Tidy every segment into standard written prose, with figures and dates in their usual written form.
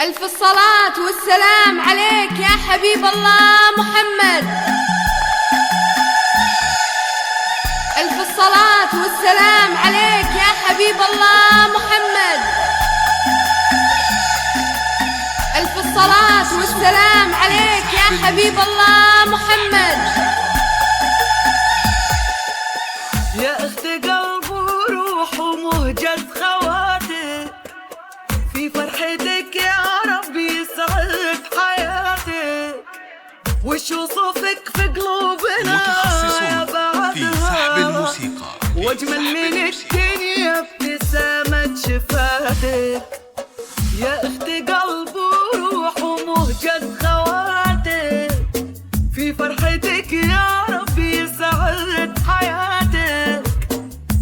ألف الصلاة والسلام عليك يا حبيب الله محمد. ألف الصلاة والسلام عليك يا حبيب الله محمد. ألف الصلاة والسلام عليك يا حبيب الله محمد. يا اخت قلب وروح ومهجة خواتك، في فرحتك يا رب يسعد حياتك، وش وصفك في قلوبنا يا بعدها، واجمل من الدنيا ابتسامة شفاتك. يا اخت قلب وروح ومهجة خواتك، في فرحتك يا رب يسعد حياتك،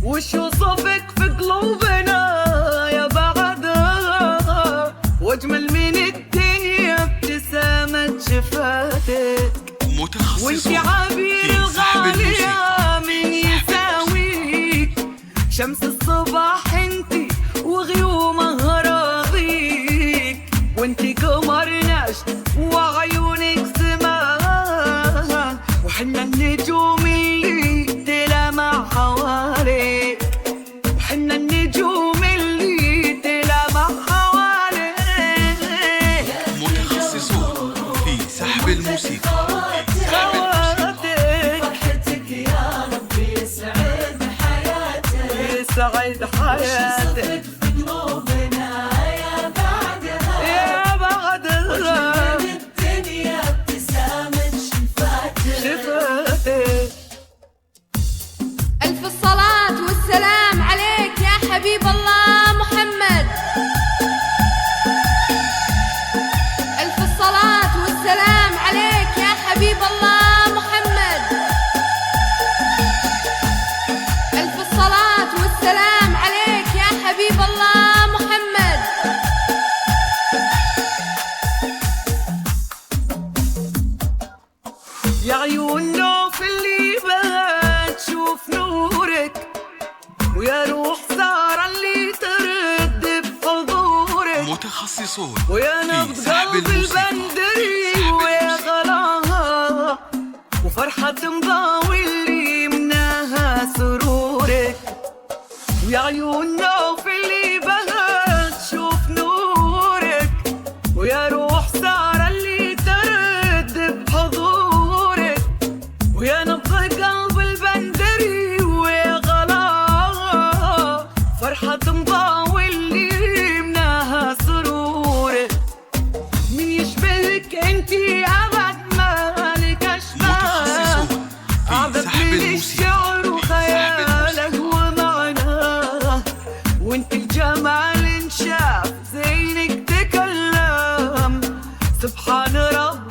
وش وصفك في قلوبنا يا بعدها، واجمل من الدنيا ابتسامة شفاتك. وانتي عبير الغالية من يساويك، شمس الصباح انتي وغيومها راضيك، وانتي قمر نشط وعيونك سماء، وحنا النجوم اللي تلمع حواليك، وحنا النجوم اللي تلمع حواليك. متخصصون في سحب الموسيقى. فرحتك يا رب يسعد حياتك، يسعد حياتك، في قلوبنا يا بعدها من الدنيا ابتسامة شفاتك. ألف الصلاة والسلام عليك يا حبيب الله محمد. ألف الصلاة والسلام عليك يا حبيب الله محمد. ألف الصلاة والسلام عليك يا حبيب الله محمد. يا عيون نوف اللي بهت شوف نورك، ويا روح سارة اللي ترد بحضورك، متخصصون ويا في نبض سحب قلب الموسيقى. البندري ويا غلاها، وفرحة مضاوي اللي مناها سرورك. ويا عيون نوف اللي بهت شوف نورك، ويا روح سارة اللي ترد بحضورك، ويا نبض قلب البندري ويا غلاها، فرحة مضاوي اللي مناها سرورك. من يشبهك انتي ابد مالك اشباه، اعذب من الشعر وخياله ومعناه، وانت الجمال انشاف زينك تكلم، سبحان رب